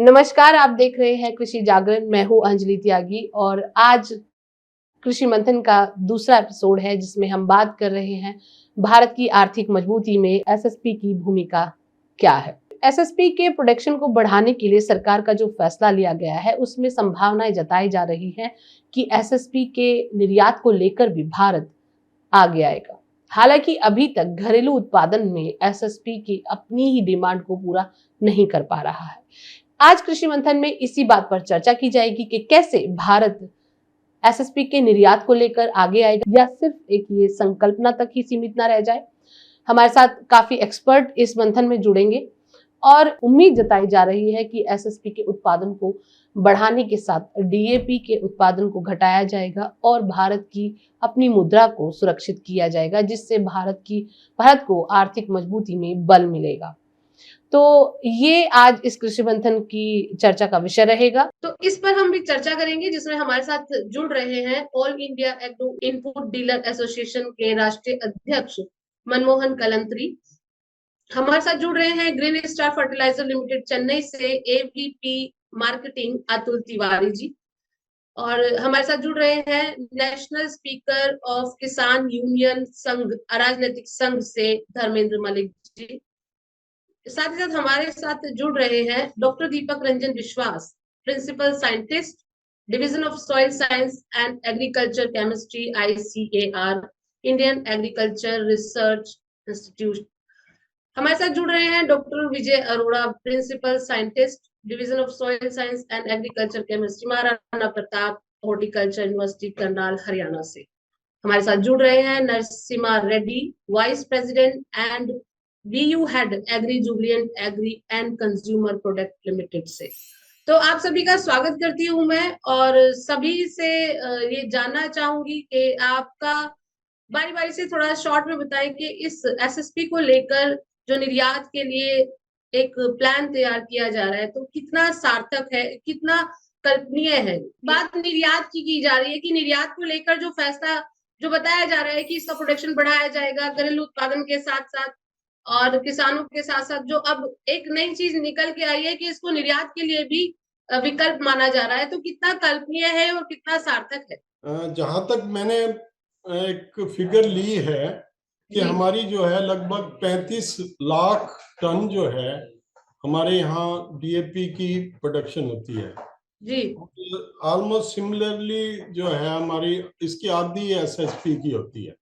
नमस्कार, आप देख रहे हैं कृषि जागरण। मैं हूं अंजलि त्यागी और आज कृषि मंथन का दूसरा एपिसोड है जिसमें हम बात कर रहे हैं भारत की आर्थिक मजबूती में एसएसपी की भूमिका क्या है। एसएसपी के प्रोडक्शन को बढ़ाने के लिए सरकार का जो फैसला लिया गया है उसमें संभावनाएं जताई जा रही हैं कि एसएसपी के निर्यात को लेकर भी भारत आगे आएगा। हालांकि अभी तक घरेलू उत्पादन में एसएसपी की अपनी ही डिमांड को पूरा नहीं कर पा रहा है। आज कृषि मंथन में इसी बात पर चर्चा की जाएगी कि कैसे भारत एसएसपी के निर्यात को लेकर आगे आएगा या सिर्फ एक ये संकल्पना तक ही सीमित ना रह जाए। हमारे साथ काफी एक्सपर्ट इस मंथन में जुड़ेंगे और उम्मीद जताई जा रही है कि एसएसपी के उत्पादन को बढ़ाने के साथ डीएपी के उत्पादन को घटाया जाएगा और भारत की अपनी मुद्रा को सुरक्षित किया जाएगा, जिससे भारत को आर्थिक मजबूती में बल मिलेगा। तो ये आज इस कृषि मंथन की चर्चा का विषय रहेगा। तो इस पर हम भी चर्चा करेंगे, जिसमें हमारे साथ जुड़ रहे हैं all India agro input dealer association के राष्ट्रीय अध्यक्ष मनमोहन कलंत्री। हमारे साथ जुड़ रहे हैं green star fertilizer limited Chennai से एवीपी मार्केटिंग अतुल तिवारी जी, और हमारे साथ जुड़ रहे हैं national speaker of Kisan union Sangh Arajnaitik संघ से धर्मेंद्र मलिक जी। साथ ही साथ हमारे साथ जुड़ रहे हैं doctor Deepak Ranjan Biswas, principal scientist, division of soil science and agriculture chemistry, ICAR, Indian agriculture research institute. हमारे साथ जुड़ रहे हैं doctor Vijay Arora, principal scientist, division of soil science and agriculture chemistry, Maharana Pratap horticulture university Karnal Haryana से। हमारे साथ जुड़ रहे हैं Narasimha Reddy, vice president and BU head agri Jubilant agri and consumer product limited से। तो आप सभी का स्वागत करती हूँ मैं, और सभी से ये जानना चाहूंगी कि आपका बारी बारी से थोड़ा शॉर्ट में बताएं कि इस एसएसपी को लेकर जो निर्यात के लिए एक प्लान तैयार किया जा रहा है तो कितना सार्थक है, कितना कल्पनीय है। बात निर्यात की जा रही है कि निर्यात को लेकर जो फैसला जो बताया जा रहा है कि इसका प्रोडक्शन बढ़ाया जाएगा घरेलू उत्पादन के साथ साथ, और किसानों के साथ साथ जो अब एक नई चीज निकल के आई है कि इसको निर्यात के लिए भी विकल्प माना जा रहा है, तो कितना कल्पनीय है और कितना सार्थक है। जहां तक मैंने एक फिगर ली है कि हमारी जो है लगभग 35 लाख टन जो है हमारे यहाँ डीएपी की प्रोडक्शन होती है जी। ऑलमोस्ट सिमिलरली जो है हमारी इसकी आधी एसएसपी की होती है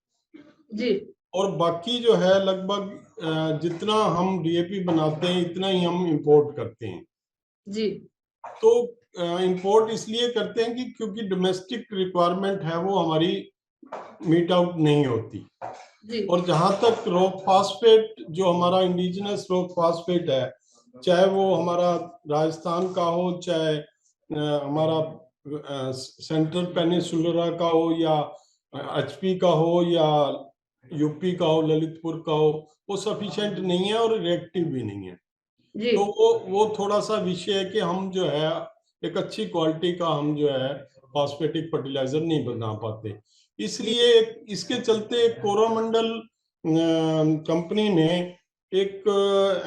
जी। और बाकी जो है लगभग जितना हम डीएपी बनाते हैं इतना ही हम इंपोर्ट करते हैं जी। तो इंपोर्ट इसलिए करते हैं कि क्योंकि डोमेस्टिक रिक्वायरमेंट है वो हमारी मीट आउट नहीं होती जी। और जहां तक रॉक फास्फेट जो हमारा इंडिजिनस रॉक फास्फेट है, चाहे वो हमारा राजस्थान का हो, चाहे हमारा सेंट्रल पेनिनसुला का हो, या एचपी का हो, या यूपी का हो, ललितपुर का हो, वो सफिशिएंट नहीं है और रिएक्टिव भी नहीं है जी। तो वो थोड़ा सा विषय है कि हम जो है एक अच्छी क्वालिटी का हम जो है फॉस्फेटिक फर्टिलाइजर नहीं बना पाते, इसलिए इसके चलते कोरोमंडल कंपनी ने एक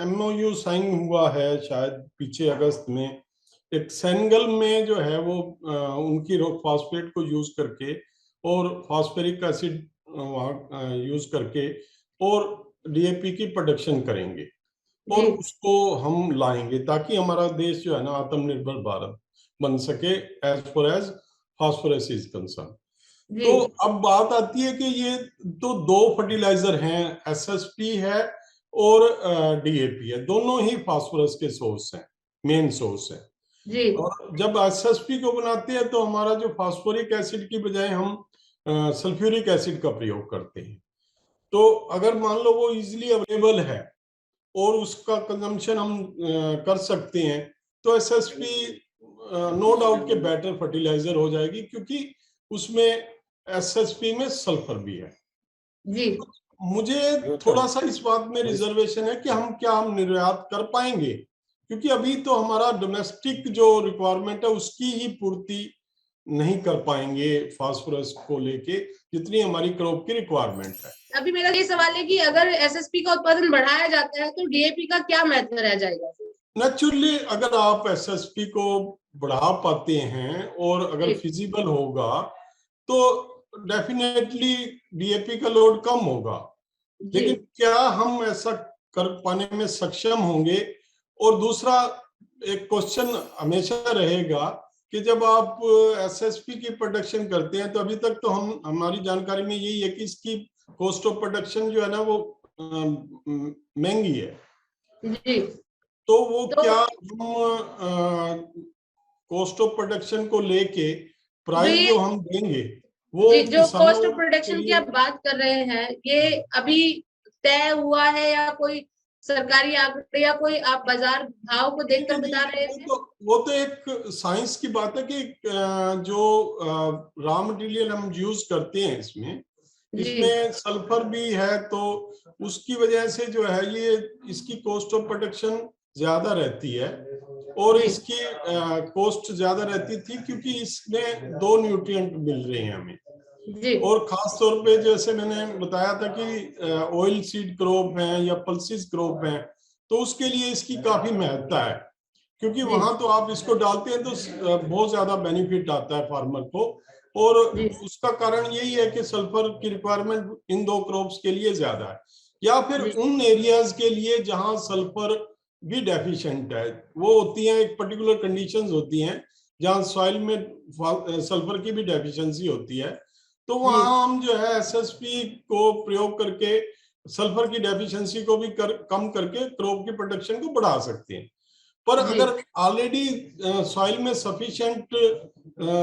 एमओयू साइन हुआ है शायद पीछे अगस्त में, एक सेनेगल में जो है वो उनकी रॉक फॉस्फेट को यूज करके और फॉस्फेरिक एसिड यूज करके और डीएपी की प्रोडक्शन करेंगे और उसको हम लाएंगे ताकि हमारा देश जो है ना आत्मनिर्भर भारत बन सके as far as phosphorus is concern. तो अब बात आती है कि ये तो दो फर्टिलाइजर हैं, एसएसपी है और डीएपी है, दोनों ही फास्फोरस के सोर्स हैं, मेन सोर्स है जी। और जब एसएसपी को बनाते हैं तो हमारा जो फास्फोरिक एसिड की बजाय हम सल्फ्यूरिक एसिड का प्रयोग करते हैं। तो अगर मान लो वो इजीली अवेलेबल है और उसका कंजम्पशन हम कर सकते हैं तो एसएसपी नो डाउट के बेटर फर्टिलाइजर हो जाएगी, क्योंकि उसमें एसएसपी में सल्फर भी है जी। मुझे थोड़ा सा इस बात में रिजर्वेशन है कि हम निर्यात कर पाएंगे, क्योंकि अभी तो हमारा डोमेस्टिक जो रिक्वायरमेंट है उसकी ही पूर्ति नहीं कर पाएंगे फास्फोरस को लेके जितनी हमारी क्रॉप की रिक्वायरमेंट है। अभी मेरा ये सवाल है कि अगर एसएसपी का उत्पादन बढ़ाया जाता है तो डीएपी का क्या महत्व रह जाएगा? नेचुरली अगर आप एसएसपी को बढ़ा पाते हैं और अगर जी फिजिबल होगा तो डेफिनेटली डीएपी का लोड कम होगा। जी लेकिन क्या हम ऐसा कर पाने में सक्षम होंगे? और दूसरा एक क्वेश्चन हमेशा रहेगा कि जब आप एसएसपी की प्रोडक्शन करते हैं तो अभी तक तो हम हमारी जानकारी में यही है कि इसकी कॉस्ट ऑफ प्रोडक्शन जो है ना वो महंगी है। जी। तो वो तो क्या हम कॉस्ट ऑफ प्रोडक्शन को लेके जो प्राइस ये जो हम देंगे वो जी जो कॉस्ट किसानों ऑफ के प्रोडक्शन की लिए? आप बात कर रहे हैं, ये अभी तय हुआ है या कोई सरकारी आंकड़े या कोई आप बाजार भाव को नहीं देखकर नहीं बता रहे नहीं, हैं? वो तो एक साइंस की बात है कि जो रॉ मटेरियल हम यूज करते हैं इसमें जी इसमें सल्फर भी है, तो उसकी वजह से जो है ये इसकी कॉस्ट ऑफ प्रोडक्शन ज्यादा रहती है। और जी इसकी कॉस्ट ज्यादा रहती थी क्योंकि इसमें दो न्यूट्रिएंट मिल रहे हैं हमें। जी और खास तौर पे जैसे मैंने बताया था कि ऑयल सीड क्रॉप है या पल्सिस क्रॉप है, तो उसके लिए इसकी काफी महत्ता है क्योंकि जी वहां तो आप इसको डालते हैं तो बहुत ज्यादा बेनिफिट आता है फार्मर को। और जी उसका कारण यही है कि सल्फर की रिक्वायरमेंट इन दो क्रॉप्स के लिए ज्यादा है, या फिर जी उन एरियाज के लिए जहां सल्फर भी डेफिशिएंट है। वो होती हैं एक पर्टिकुलर कंडीशंस होती हैं जहां सॉइल में सल्फर की भी डेफिशिएंसी होती है, तो जी वहां हम जो है एसएसपी को प्रयोग करके सल्फर की डेफिशिएंसी को भी कम करके क्रॉप की प्रोडक्शन को बढ़ा सकते हैं। पर जी अगर ऑलरेडी सॉइल में सफिशिएंट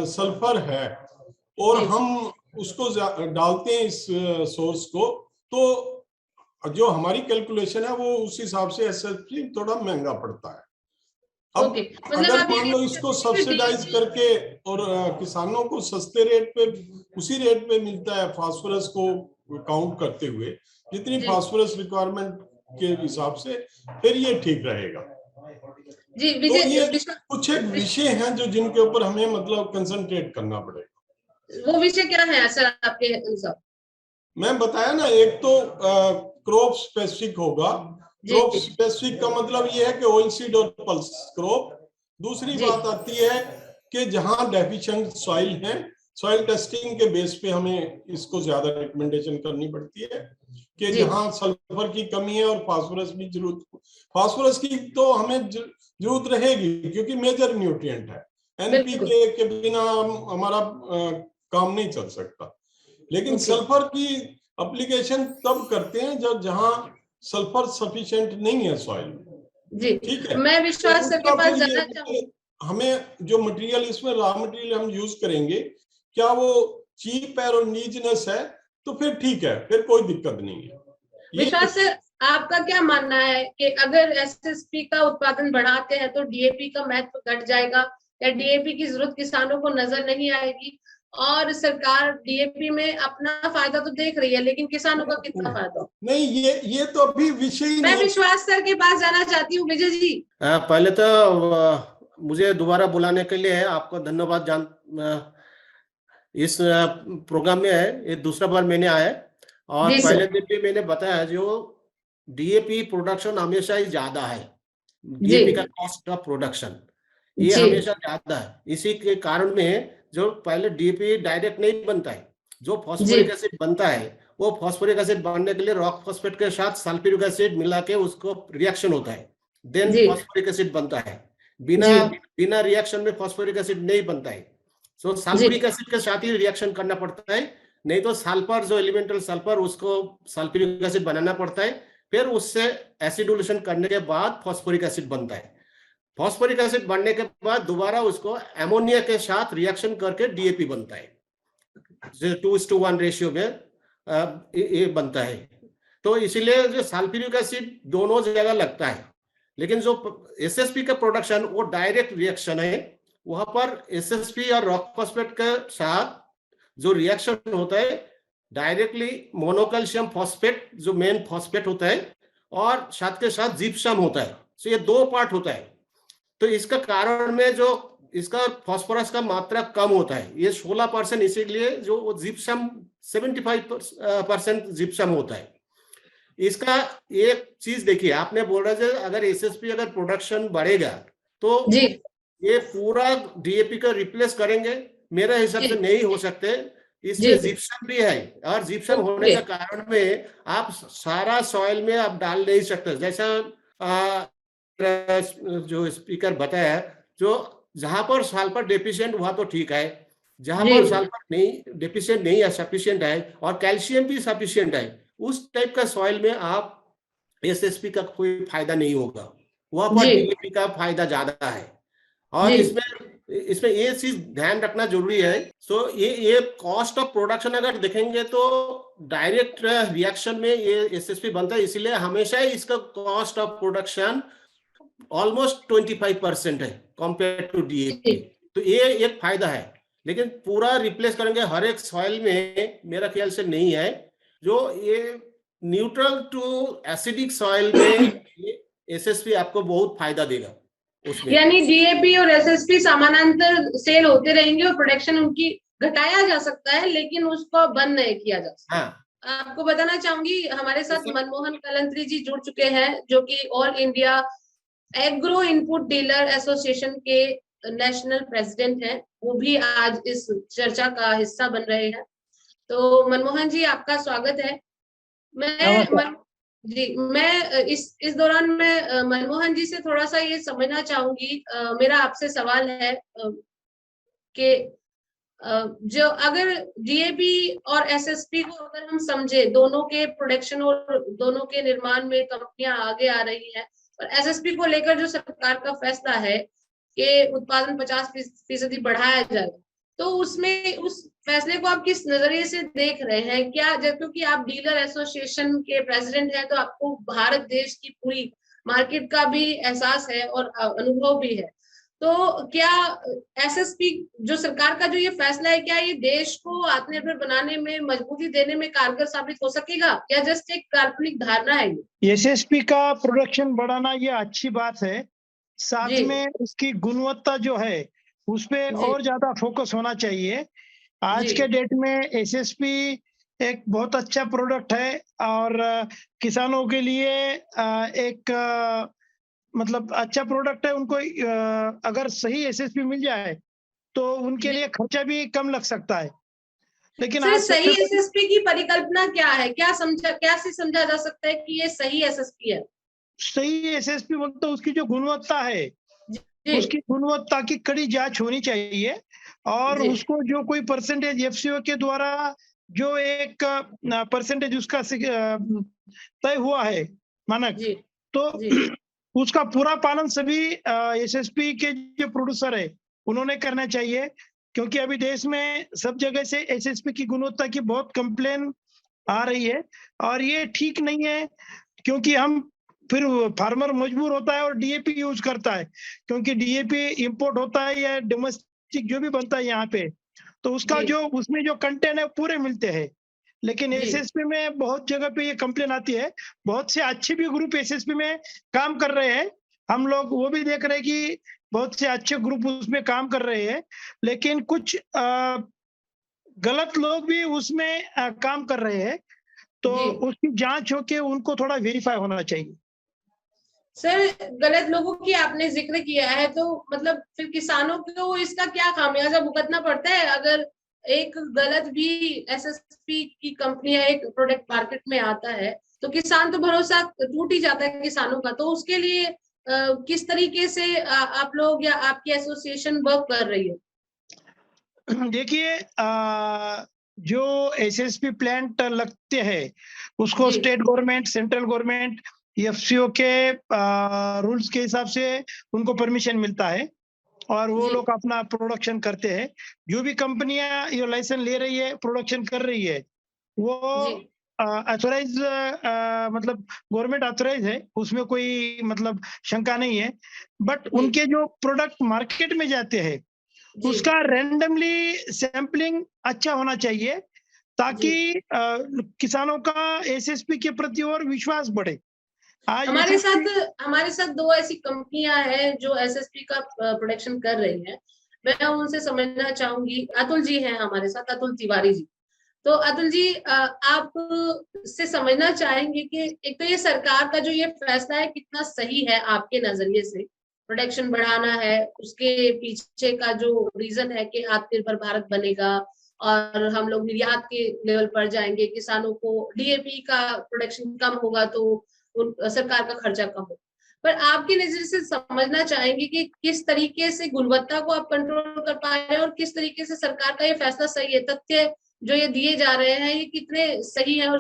सल्फर है और जी हम उसको डालते हैं इस सोर्स को, तो जो हमारी कैलकुलेशन है वो उस हिसाब से एसएसपी थोड़ा महंगा पड़ता है। अब ओके, मतलब अगर आप ये मान लो कह इसको सकते हैं कि सब्सिडाइज डीएपी। करके और किसानों को सस्ते रेट पे उसी रेट पे मिलता है फास्फोरस को काउंट करते हुए जितनी जी फास्फोरस रिक्वायरमेंट के हिसाब से, फिर ये ठीक रहेगा। जी तो विजय ये विश्व कुछ एक विषय हैं जो जिनके ऊपर हमें मतलब कंसंट्रेट करना पड़ेगा। वो विषय क्या है सर आपके अनुसार? मैं बताया ना, एक तो क्रॉप स्पेसिफिक होगा। जी क्रॉप स्पेसिफिक का मतलब ये है कि ऑयल सीड और पल्स क्रॉप। दूसरी जी बात आती है कि जहां डेफिशिएंट सॉइल है, सॉइल टेस्टिंग के बेस पे हमें इसको ज्यादा रिकमेंडेशन करनी पड़ती है कि जी जहां सल्फर की कमी है और फास्फोरस की जरूरत, फास्फोरस की तो हमें जरूरत रहेगी क्योंकि मेजर न्यूट्रिएंट है। बिल्कुल। एनपीके के बिना हमारा काम नहीं चल सकता। लेकिन ओके सल्फर की एप्लीकेशन तब करते हैं जब जहां सल्फर सफिशिएंट नहीं है सॉइल में। जी। ठीक है, मैं तो विश्वास सर के उसका पास फिर ये जाना है चाहूँ। कि हमें जो मटेरियल इसमें रॉ मटेरियल हम यूज करेंगे, क्या वो चीप है और इंडिजिनस है, तो फिर ठीक है, फिर कोई दिक्कत नहीं है। ये विश्वास सर, आपका क्या मानना है कि अगर एसएसपी का उत्पादन बढ़ाते हैं तो डीएपी का महत्व घट जाएगा, या डीएपी की जरूरत किसानों को नजर नहीं आएगी? और सरकार डीएपी में अपना फायदा तो देख रही है, लेकिन किसानों का कितना फायदा? नहीं, ये तो अभी विषय ही मैं नहीं है। विश्वास सर के पास जाना चाहती हूँ विजय जी। पहले तो मुझे दोबारा बुलाने के लिए आपका धन्यवाद इस प्रोग्राम में है, ये दूसरा बार मैंने आया है। और जी पहले सर। दिन भी मैंने बताया जो डीएपी प्रोडक्शन हमेशा ही ज्यादा है, जी डीएपी का कॉस्ट ऑफ प्रोडक्शन ये जी हमेशा ज्यादा है। इसी के कारण में जो पहले डीएपी डायरेक्ट नहीं बनता है, जो जी फॉस्फोरिक एसिड बनता है वो फॉस्फोरिक एसिड बनने के लिए रॉक फॉस्फेट के साथ सल्फ्यूरिक एसिड मिला के उसको रिएक्शन होता है, देन जी फॉस्फोरिक एसिड बनता है। बिना जी बिना रिएक्शन में फॉस्फोरिक एसिड नहीं बनता है। सो जी सल्फ्यूरिक एसिड के साथ ही रिएक्शन करना पड़ता है, नहीं तो सल्फर जो एलिमेंटल सल्फर उसको सल्फ्यूरिक एसिड बनाना पड़ता है, फिर उससे एसिडुलेशन करने के बाद फॉस्फोरिक एसिड बनता है। फॉस्फोरिक एसिड बनने के बाद दोबारा उसको एमोनिया के साथ रिएक्शन करके डीएपी बनता है, 2:1 रेशियो में ये बनता है। तो इसीलिए जो सल्फ्यूरिक एसिड दोनों जगह लगता है, लेकिन जो एसएसपी का प्रोडक्शन वो डायरेक्ट रिएक्शन है, वहां पर एसएसपी और रॉक फॉस्फेट के साथ जो रिएक्शन होता है डायरेक्टली मोनोकैल्शियम फॉस्फेट जो मेन फॉस्फेट होता है और साथ के साथ जिप्सम होता है। तो ये दो पार्ट होता है। तो इसका कारण में जो इसका फास्फोरस का मात्रा कम होता है, ये 16%, इसीलिए जो जिप्सम 75% जिप्सम होता है। इसका एक चीज देखिए, आपने बोला जो अगर एसएसपी अगर प्रोडक्शन बढ़ेगा तो जी ये पूरा डीएपी को रिप्लेस करेंगे, मेरे हिसाब से जी नहीं हो सकते। इसमें जी जिप्सम भी है, और जिप्सम होने ओके के कारण में आप सारा सॉइल में आप डाल नहीं सकते। जैसा आ, जो स्पीकर बताया, जो जहां पर सल्फर डेफिशिएंट हुआ तो ठीक है, जहां जी पर सल्फर नहीं डेफिशिएंट नहीं है, सफिशिएंट है, और कैल्शियम भी सफिशिएंट है, उस टाइप का सॉइल में आप एसएसपी का कोई फायदा नहीं होगा, वहां पर जी डीएपी का फायदा ज्यादा है। और जी इसमें इसमें ये चीज ध्यान रखना जरूरी है। सो ये कॉस्ट ऑफ प्रोडक्शन अगर देखेंगे तो डायरेक्ट रिएक्शन में ये एसएसपी बनता है, इसीलिए हमेशा ही इसका कॉस्ट ऑफ प्रोडक्शन ऑलमोस्ट 25% है कंपेयर टू डीएपी। जी तो ये एक फायदा है, लेकिन पूरा रिप्लेस करेंगे हर एक सॉइल में, मेरा ख्याल से नहीं है। जो ये न्यूट्रल टू एसिडिक सॉइल में एसएसपी आपको बहुत फायदा देगा उसमें। यानी डीएपी और एसएसपी समानांतर सेल होते रहेंगे और प्रोडक्शन उनकी घटाया जा सकता है, लेकिन उसको बंद नहीं किया जा सकता। हाँ, आपको बताना चाहूंगी हमारे साथ इसमें मनमोहन कलंत्री जी जुड़ चुके हैं, जो कि all India agro input dealer association के नेशनल प्रेसिडेंट हैं। वो भी आज इस चर्चा का हिस्सा बन रहे हैं। तो मनमोहन जी, आपका स्वागत है। मैं नमस्कार। मन, जी मैं इस दौरान मैं मनमोहन जी से थोड़ा सा ये समझना चाहूंगी। मेरा आपसे सवाल है कि जो अगर डीएपी और एसएसपी को अगर हम समझे, दोनों के प्रोडक्शन और दोनों के निर्माण में कंपनियां आगे आ रही हैं, और एसएसपी को लेकर जो सरकार का फैसला है कि उत्पादन 50% बढ़ाया जाए, तो उसमें उस फैसले को आप किस नजरिए से देख रहे हैं? क्या क्योंकि आप डीलर एसोसिएशन के प्रेसिडेंट हैं, तो आपको भारत देश की पूरी मार्केट का भी एहसास है और अनुभव भी है। तो क्या एसएसपी जो सरकार का जो ये फैसला है, क्या ये देश को आत्मनिर्भर बनाने में, मजबूती देने में कारगर साबित हो सकेगा, या जस्ट एक काल्पनिक धारणा है ये? एसएसपी का प्रोडक्शन बढ़ाना ये अच्छी बात है, साथ जी में उसकी गुणवत्ता जो है उस पे जी और ज्यादा फोकस होना चाहिए। आज जी के डेट में एसएसपी एक बहुत अच्छा प्रोडक्ट है, और किसानों के लिए एक मतलब अच्छा प्रोडक्ट है। उनको अगर सही एसएसपी मिल जाए तो उनके जी लिए खर्चा भी कम लग सकता है। लेकिन सर, आज सही सबसे बड़ी एसएसपी की परिकल्पना क्या है? क्या से समझा जा सकता है कि ये सही एसएसपी है? सही एसएसपी बोलते तो उसकी जो गुणवत्ता है, जी उसकी गुणवत्ता की कड़ी जांच होनी चाहिए, और जी उसको जो कोई परसेंटेज एफसीओ के द्वारा जो एक परसेंटेज उसका तय हुआ है मानक, जी तो जी उसका पूरा पालन सभी एसएसपी के जो प्रोड्यूसर है उन्होंने करना चाहिए। क्योंकि अभी देश में सब जगह से एसएसपी की गुणवत्ता की बहुत कंप्लेन आ रही है, और ये ठीक नहीं है। क्योंकि हम फिर फार्मर मजबूर होता है और डीएपी यूज करता है, क्योंकि डीएपी इंपोर्ट होता है या डोमेस्टिक जो भी बनता है यहाँ पे, तो उसका जी जो उसमें जो कंटेंट है पूरे मिलते हैं। लेकिन जी एसएसपी में बहुत जगह पे ये कंप्लेन आती है। बहुत से अच्छे भी ग्रुप एसएसपी में काम कर रहे हैं, हम लोग वो भी देख रहे हैं कि बहुत से अच्छे ग्रुप उसमें काम कर रहे हैं, लेकिन कुछ गलत लोग भी उसमें काम कर रहे हैं। तो जी उसकी जांच होके उनको थोड़ा वेरीफाई होना चाहिए। सर, गलत लोगों की आपने जिक्र किया है, तो मतलब फिर किसानों को इसका क्या खामियाजा भुगतना पड़ता है अगर एक गलत भी एसएसपी की कंपनी या एक प्रोडक्ट मार्केट में आता है? तो किसान तो भरोसा टूट ही जाता है किसानों का। तो उसके लिए किस तरीके से आप लोग या आपकी एसोसिएशन वर्क कर रही है? देखिए, जो एसएसपी प्लांट लगते हैं उसको जी state government, central government, FCO के रूल्स के हिसाब से उनको परमिशन मिलता है, और वो जी लोग अपना प्रोडक्शन करते हैं। जो भी कंपनियां ये लाइसेंस ले रही है, प्रोडक्शन कर रही है, वो जी ऑथोराइज मतलब गवर्नमेंट ऑथोराइज है, उसमें कोई मतलब शंका नहीं है। बट जी उनके जो प्रोडक्ट मार्केट में जाते हैं जी उसका रैंडमली सैंपलिंग अच्छा होना चाहिए, जी ताकि किसानों का एसएसपी के प्रति और विश्वास बढ़े। आज हमारे साथ एसएसपी हमारे साथ दो ऐसी कंपनियां हैं जो एसएसपी का प्रोडक्शन कर रही हैं। मैं उनसे समझना चाहूंगी। अतुल जी हैं हमारे साथ, अतुल तिवारी जी। तो अतुल जी, आप से समझना चाहेंगे कि एक तो ये सरकार का जो ये फैसला है कितना सही है आपके नजरिए से, प्रोडक्शन बढ़ाना है, उसके पीछे का जो रीजन है कि आत्मनिर्भर भारत बनेगा और हम लोग निर्यात के लेवल पर जाएंगे, किसानों को डीएपी का प्रोडक्शन कम होगा तो सरकार का खर्चा कम होगा। पर आपकी नजर से समझना चाहेंगे कि किस तरीके से गुणवत्ता को आप कंट्रोल कर पा रहे हैं और किस तरीके से सरकार का ये फैसला सही है, तथ्य जो ये दिए जा रहे हैं ये कितने सही है और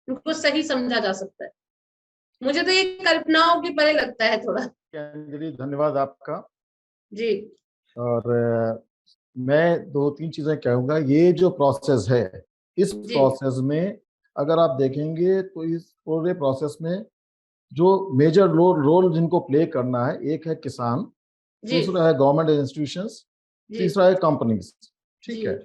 उनको सही समझा जा सकता है। मुझे तो ये कल्पनाओं के परे लगता है थोड़ा। अंजलि, धन्यवाद आपका। जी। और मैं 2-3 चीजें कहूंगा। ये जो प्रोसेस है, इस प्रोसेस में अगर आप देखेंगे तो इस पूरे प्रोसेस में जो मेजर रोल जिनको प्ले करना है, एक है किसान, दूसरा है गवर्नमेंट इंस्टीट्यूशंस, तीसरा है कंपनीज। ठीक है,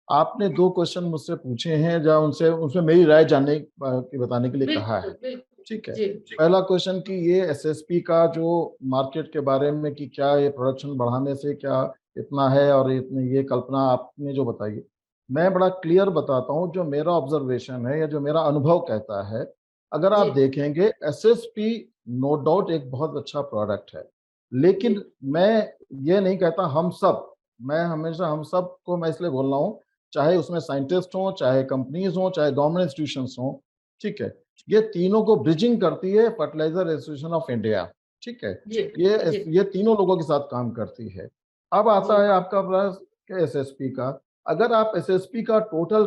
आपने 2 क्वेश्चन मुझसे पूछे हैं जहाँ उनसे मेरी राय जानने बताने के लिए कहा है। ठीक है, पहला क्वेश्चन कि ये एसएसपी का जो मार्केट के बारे में कि क्या ये प्रोडक्शन बढ़ाने से क्या इतना है और इतनी ये कल्पना आपने जो बताई, मैं बड़ा क्लियर बताता हूँ जो मेरा ऑब्जर्वेशन है या जो मेरा अनुभव कहता है। अगर आप देखेंगे एसएसपी नो डाउट एक बहुत अच्छा प्रोडक्ट है, लेकिन मैं ये नहीं कहता हम सब, मैं हमेशा हम सब को मैं इसलिए बोल रहा हूँ, चाहे उसमें साइंटिस्ट हों, चाहे कंपनीज हों, चाहे गवर्नमेंट इंस्टीट्यूशंस हों। ठीक है, ये तीनों को ब्रिजिंग करती है फर्टिलाइजर एसोसिएशन ऑफ इंडिया। ठीक है, ये तीनों लोगों के साथ काम करती है। अब आता है आपका प्रश्न एसएसपी का। अगर आप एसएसपी का टोटल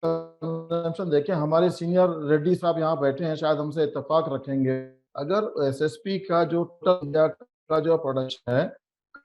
कंजम्पशन देखें, हमारे सीनियर रेड्डी साहब यहाँ बैठे हैं, शायद हमसे इत्तेफाक रखेंगे, अगर एसएसपी का जो टोटल का जो प्रोडक्शन है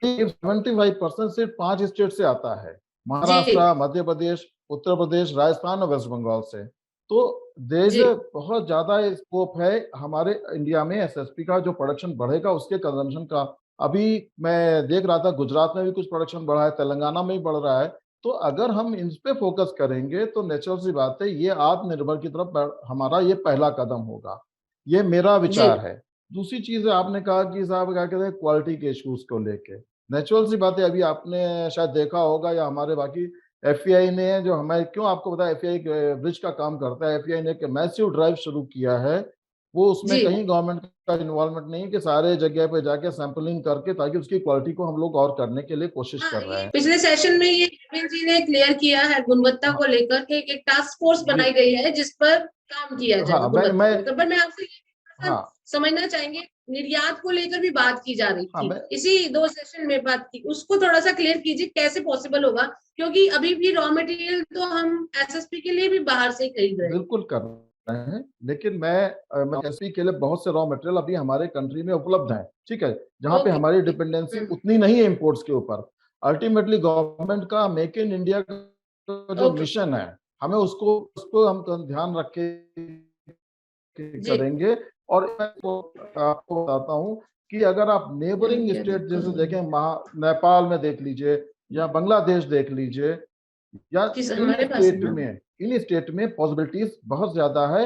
75% सिर्फ 5 स्टेट से आता है, महाराष्ट्र, मध्य प्रदेश, उत्तर प्रदेश, राजस्थान और वेस्ट बंगाल से। तो देश बहुत ज्यादा स्कोप है हमारे इंडिया में एसएसपी का जो प्रोडक्शन बढ़ेगा उसके कंजम्पशन का। अभी मैं देख रहा था गुजरात में भी कुछ प्रोडक्शन बढ़ा है, तेलंगाना में भी बढ़ रहा है। तो अगर हम इन पे फोकस करेंगे तो नेचुरल सी बात है ये आत्मनिर्भर की तरफ हमारा ये पहला कदम होगा, ये मेरा विचार है। दूसरी चीज आपने कहा कि साहब क्या कहते हैं क्वालिटी के इश्यूज को लेके, नेचुरल सी बात है। अभी आपने शायद देखा होगा या हमारे बाकी एफआई ने जो हमें, क्यों आपको पता है एफआई ब्रिज का काम करता है, एफआई ने एक मैसिव ड्राइव शुरू किया है, वो उसमें कहीं गवर्नमेंट का इन्वॉल्वमेंट नहीं है कि सारे जगह पे जाके सैंपलिंग करके ताकि उसकी क्वालिटी को हम लोग और करने के लिए कोशिश कर रहे हैं। पिछले सेशन में ये जी ने क्लियर किया है गुणवत्ता को लेकर के एक टास्क फोर्स बनाई गई है जिस पर काम किया जाएगा। मैं आपसे समझना चाहेंगे निर्यात को लेकर भी बात की जा रही थी, इसी 2 सेशन में बात की, उसको थोड़ा सा क्लियर कीजिए कैसे पॉसिबल होगा, क्योंकि अभी भी रॉ मटेरियल तो हम एसएसपी के लिए भी बाहर से खरीद रहे हैं। बिल्कुल कर रहे हैं, लेकिन मैं एसएसपी के लिए बहुत से रॉ मटेरियल अभी हमारे कंट्री में उपलब्ध हैं। ठीक है, जहाँ पे हमारी डिपेंडेंसी उतनी नहीं है इम्पोर्ट्स के ऊपर। अल्टीमेटली गवर्नमेंट का मेक इन इंडिया का जो मिशन है, हमें उसको हम ध्यान रख के करेंगे। और आपको बताता हूँ कि अगर आप नेबरिंग स्टेट जैसे देखें, नेपाल में देख लीजिए या बांग्लादेश देख लीजिए, या इन स्टेट में पॉसिबिलिटीज बहुत ज्यादा है।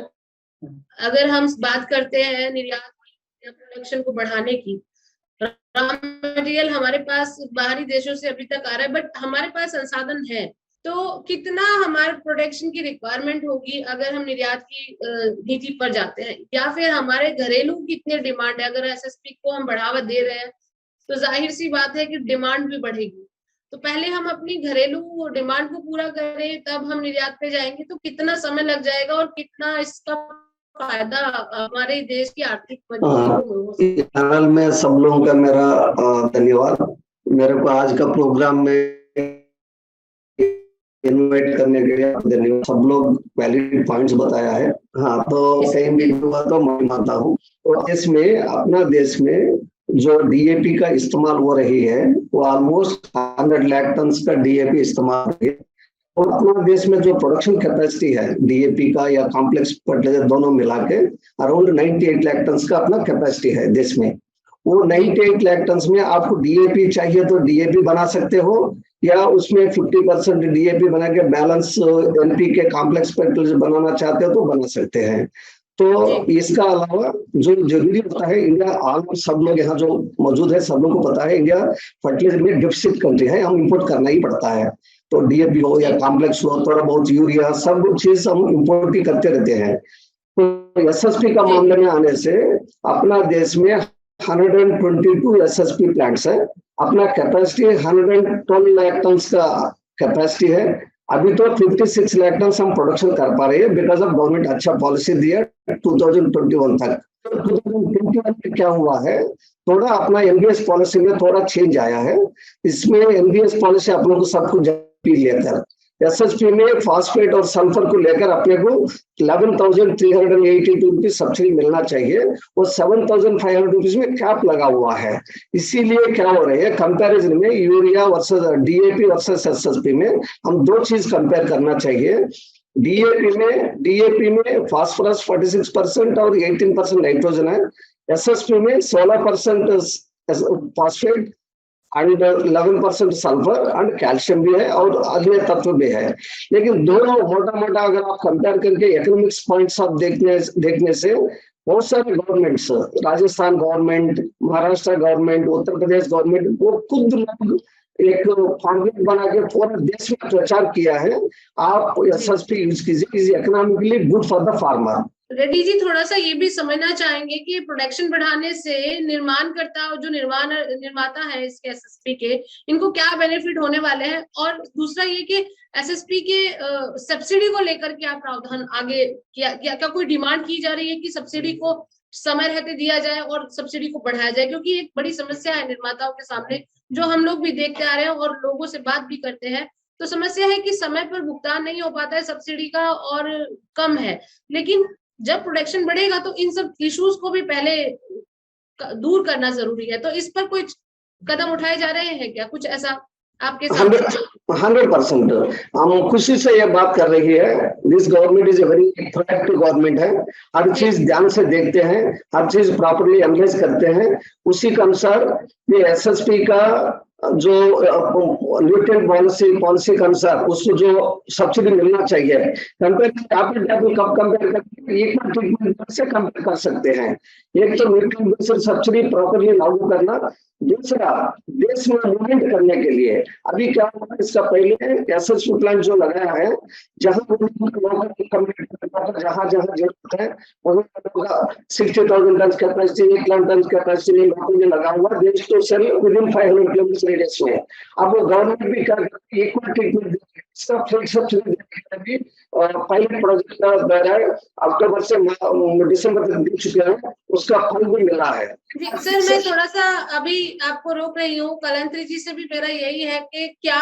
अगर हम बात करते हैं निर्यात या प्रोडक्शन को बढ़ाने की, रॉ मटेरियल हमारे पास बाहरी देशों से अभी तक आ रहा है, बट हमारे पास संसाधन है, तो कितना हमारे प्रोडक्शन की रिक्वायरमेंट होगी अगर हम निर्यात की नीति पर जाते हैं, या फिर हमारे घरेलू कितने डिमांड है। अगर एसएसपी को हम बढ़ावा दे रहे हैं तो जाहिर सी बात है कि डिमांड भी बढ़ेगी, तो पहले हम अपनी घरेलू डिमांड को पूरा करें तब हम निर्यात पे जाएंगे, तो कितना समय लग जाएगा और कितना इसका फायदा हमारे देश की आर्थिक पैनल में सब लोगों का मेरा धन्यवाद। मेरे को आज का प्रोग्राम में इन्वाइट करने के लिए धन्यवाद। सब लोग वैलिड पॉइंट्स बताया है। हाँ, तो कहीं भी हुआ तो मैं मानता हूँ। तो देश में, अपना देश में जो डीएपी का इस्तेमाल हो रही है वो ऑलमोस्ट 100 लाख टन का डीएपी इस्तेमाल है। और अपना देश में जो प्रोडक्शन कैपेसिटी है डीएपी का या कॉम्प्लेक्स फर्टिलाइजर दोनों मिला के अराउंड 98 लाख टन का अपना कैपेसिटी है देश में। वो 98 लाख टन में आपको डीएपी चाहिए तो डीएपी बना सकते हो, या उसमें 50% डीएपी बना के बैलेंस एनपीके कॉम्प्लेक्स फर्टिलाइजर बनाना चाहते हो तो बना सकते हैं। तो इसका अलावा जो जरूरी होता है, इंडिया ऑलमोस्ट सब लोग यहाँ जो मौजूद है सब लोग को पता है इंडिया फर्टिलाइजर में डिफिसिट कंट्री है, हम इंपोर्ट करना ही पड़ता है। तो डीएपी हो या कॉम्प्लेक्स हो, थोड़ा बहुत यूरिया, सब चीज हम इम्पोर्ट ही करते रहते हैं। तो एसएसपी का मामले में आने से अपना देश में 122 एसएसपी प्लांट्स है। अपना कैपेसिटी 112 लाख टन का कैपेसिटी है। अभी तो 56 लाख टन हम प्रोडक्शन कर पा रहे हैं बिकॉज ऑफ गवर्नमेंट अच्छा पॉलिसी दिया 2021 तक। 2021 में क्या हुआ है, थोड़ा अपना एनबीएस पॉलिसी में थोड़ा चेंज आया है। इसमें एनबीएस पॉलिसी आप लोगों को सब कुछ लेकर एसएसपी में फास्फेट और सल्फर को लेकर अपने को 11,382 रुपीज सब्सिडी मिलना चाहिए और 7,500 रुपीज में कैप लगा हुआ है। इसीलिए क्या हो रहा है, कंपैरिजन में urea versus DAP versus SSP में हम दो चीज कंपेयर करना चाहिए। डीएपी में फास्फोरस 46% और 18% नाइट्रोजन है। एसएसपी में 16% phosphate and 11% sulphur and calcium भी है और अन्य तत्व भी है। लेकिन दोनों मोटा अगर आप कंपेयर करके इकोनॉमिक्स पॉइंट्स ऑफ देखने से बहुत सारे governments, Rajasthan government, Maharashtra government, Uttar Pradesh government, वो खुद लोग एक फॉर्मेट बना के पूरे देश में प्रचार किया है, आप एसएसपी यूज कीजिए, is economically good for the farmer. Reddy ji थोड़ा सा ये भी समझना चाहेंगे कि प्रोडक्शन बढ़ाने से निर्माणकर्ता और जो निर्माता है इसके एसएसपी के, इनको क्या बेनिफिट होने वाले हैं, और दूसरा ये कि एसएसपी के सब्सिडी को लेकर क्या प्रावधान आगे क्या कोई डिमांड की जा रही है कि सब्सिडी को समय रहते दिया जाए और सब्सिडी को बढ़ाया जाए, क्योंकि एक बड़ी समस्या है निर्माताओं के सामने जो हम लोग भी देखते आ रहे हैं और लोगों से बात भी करते हैं। तो समस्या है कि समय पर भुगतान नहीं हो पाता है सब्सिडी का और कम है, लेकिन जब प्रोडक्शन बढ़ेगा तो इन सब इश्यूज को भी पहले दूर करना जरूरी है। तो इस पर कुछ कदम उठाए जा रहे हैं क्या, कुछ ऐसा आपके साथ? 100% हम खुशी से ये बात कर रही है। This government is a very proactive government है। हर चीज ध्यान से देखते हैं, हर चीज प्रॉपर्ली एनालाइज करते हैं। उसी के अनुसार ये एसएसपी का जो न्यूट्रिएंट पॉलिसी के अनुसार उसको जो सब्सिडी मिलना चाहिए, कंपेयर कब कंपेयर करके एक ट्रीटमेंट से कंपेयर कर सकते हैं। एक तो न्यूट्रिएंट बेस्ड सब्सिडी प्रॉपर्ली लागू करना, दूसरा देश में मूवमेंट करने के लिए अभी क्या हुआ, इसका पहले एसएसपी प्लांट जो लगाया है, जहां जहां जरूरत है वहां 60,000 ton capacity, 1 lakh ton capacity लोगों ने लगा हुआ देश तो सेल विद इन 500 किलोमीटर रेडियस में। अब वो गवर्नमेंट भी क्या करती है, इक्वल ट्रीटमेंट सब्सिडी भी पायलट प्रोजेक्ट का दायरा अक्टूबर से दिसंबर तक दे चुके हैं, उसका फल भी मिला है। सर मैं थोड़ा सा अभी आपको रोक रही हूँ, कलंत्री जी से भी मेरा यही है कि क्या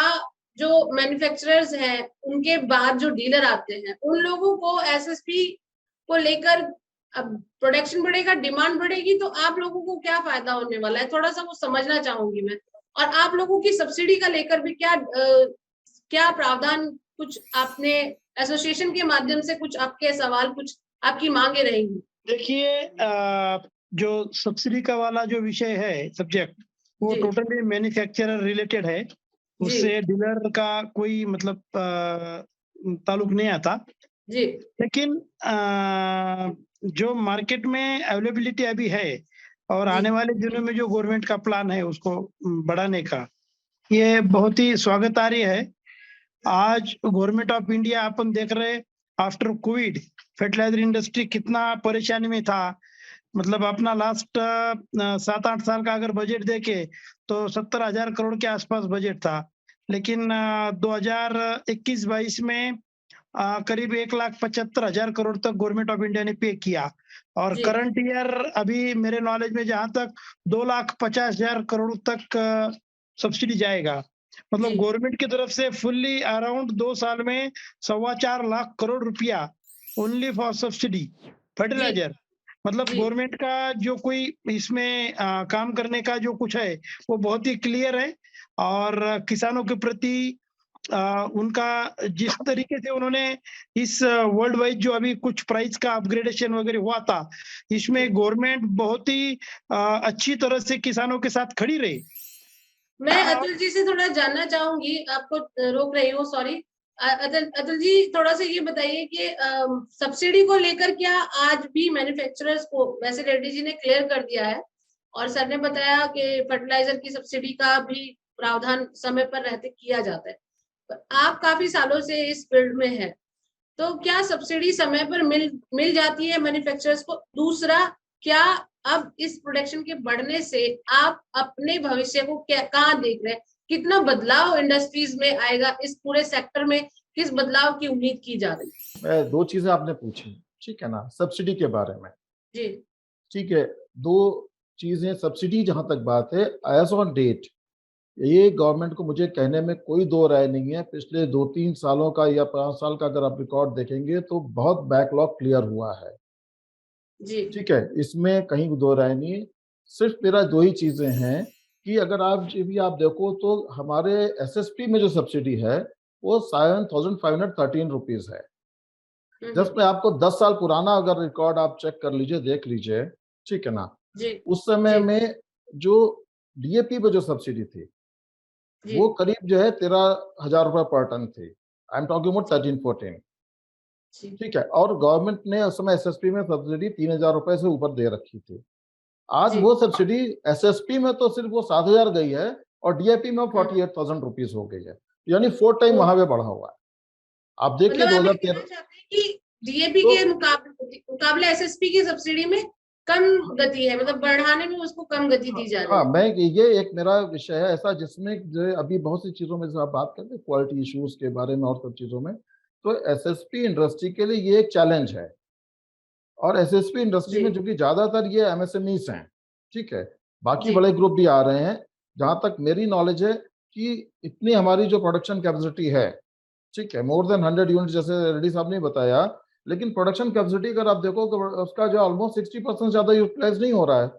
जो मैन्युफैक्चरर्स हैं उनके बाद जो डीलर आते हैं उन लोगों को एसएसपी को लेकर, अब प्रोडक्शन बढ़ेगा, डिमांड बढ़ेगी, तो आप लोगों को क्या फायदा होने वाला है, थोड़ा सा वो समझना चाहूंगी मैं। और आप लोगों की सब्सिडी का लेकर भी क्या प्रावधान, कुछ आपने एसोसिएशन के माध्यम से कुछ आपके सवाल, कुछ आपकी मांगे रहेंगी? देखिए, जो सब्सिडी का वाला जो विषय है सब्जेक्ट, वो टोटली मैन्युफैक्चरर रिलेटेड है, उससे डीलर का कोई मतलब ताल्लुक नहीं आता जी। लेकिन जो मार्केट में अवेलेबिलिटी अभी है और आने वाले दिनों में जो गवर्नमेंट का प्लान है उसको बढ़ाने का, ये बहुत ही स्वागतार्ह है। आज गवर्नमेंट ऑफ इंडिया अपन देख रहे, आफ्टर कोविड फर्टिलाइजर इंडस्ट्री कितना परेशानी में था। मतलब अपना लास्ट 7-8 साल का अगर बजट देखे तो 70,000 करोड़ के आसपास बजट था, लेकिन 2021-22 में करीब 1,75,000 करोड़ तक गवर्नमेंट ऑफ इंडिया ने पे किया, और करंट ईयर अभी मेरे नॉलेज में जहां तक 2,50,000 करोड़ तक सब्सिडी जाएगा। मतलब गवर्नमेंट की तरफ से फुल्ली अराउंड 2 साल में 4.25 लाख करोड़ रुपया ओनली फॉर सब्सिडी फर्टिलाइजर। मतलब गवर्नमेंट का जो कोई इसमें काम करने का जो कुछ है वो बहुत ही क्लियर है, और किसानों के प्रति उनका जिस तरीके से उन्होंने इस वर्ल्ड वाइड जो अभी कुछ प्राइस का अपग्रेडेशन वगैरह हुआ था, इसमें गवर्नमेंट बहुत ही अच्छी तरह से किसानों के साथ खड़ी रही। मैं अतुल जी से थोड़ा जानना चाहूंगी, आपको रोक रही हूँ, सॉरी। अतुल जी थोड़ा सा ये बताइए कि सब्सिडी को लेकर क्या आज भी मैन्युफैक्चरर्स को, वैसे रेड्डी जी ने क्लियर कर दिया है और सर ने बताया कि फर्टिलाइजर की सब्सिडी का भी प्रावधान समय पर रहते किया जाता है, आप काफी सालों से इस फील्ड में हैं, तो क्या सब्सिडी समय पर मिल जाती है मैन्युफैक्चरर्स को? दूसरा, क्या अब इस प्रोडक्शन के बढ़ने से आप अपने भविष्य को क्या कहाँ देख रहे हैं? कितना बदलाव इंडस्ट्रीज में आएगा? इस पूरे सेक्टर में किस बदलाव की उम्मीद की जा रही है? दो चीजें आपने पूछी, ठीक है ना, सब्सिडी के बारे में। जी ठीक है, दो चीजें, सब्सिडी जहां तक बात है, एज ऑन डेट ये गवर्नमेंट को मुझे कहने में कोई दो राय नहीं है, पिछले 2-3 सालों का या 5 साल का अगर आप रिकॉर्ड देखेंगे तो बहुत बैकलॉग क्लियर हुआ है। जी ठीक है, इसमें कहीं दो राय नहीं है। सिर्फ मेरा दो ही चीजें हैं कि अगर आप ये भी आप देखो तो हमारे एसएसपी में जो सब्सिडी है वो 7,513 रुपीज है। जस्ट मैं आपको 10 साल पुराना अगर रिकॉर्ड आप चेक कर लीजिए, देख लीजिए, ठीक है ना, जी उस समय जी में जो डीएपी पे जो सब्सिडी थी जी वो करीब जो है 13,000 रुपए पर टन थी। I am talking about 13-14। जी ठीक है, और गवर्नमेंट ने उस समय एसएसपी में सब्सिडी 3,000 रुपए से ऊपर दे रखी थी। आज जी वो सब्सिडी एसएसपी में तो सिर्फ वो 7,000 गई है और डीएपी में 48,000 रुपीज हो गई है, यानी 4 टाइम वहां पे बढ़ा हुआ है। आप देखिए मतलब आप ये कहना 2013 चाहते हैं कि डीएपी तो के मुकाबले एसएसपी की सब्सिडी में कम गति है, मतलब बढ़ाने में उसको कम गति दी जा रही हाँ, है। मैं ये एक मेरा विषय है ऐसा जिसमें जो है अभी बहुत सी चीजों में जैसे आप बात करते हैं क्वालिटी इश्यूज के बारे में और सब चीजों में, तो एसएसपी इंडस्ट्री के लिए ये एक चैलेंज है। और एसएसपी इंडस्ट्री जी में जो कि ज्यादातर ये एमएसएमईस हैं, ठीक है, बाकी जी बड़े ग्रुप भी आ रहे हैं। जहां तक मेरी नॉलेज है कि इतनी हमारी जो प्रोडक्शन कैपेसिटी है, ठीक है, मोर देन 100 यूनिट जैसे रेड्डी साहब ने बताया, लेकिन प्रोडक्शन कैपेसिटी अगर आप देखो तो उसका जो ऑलमोस्ट 60% ज्यादा यूटिलाइज नहीं हो रहा है।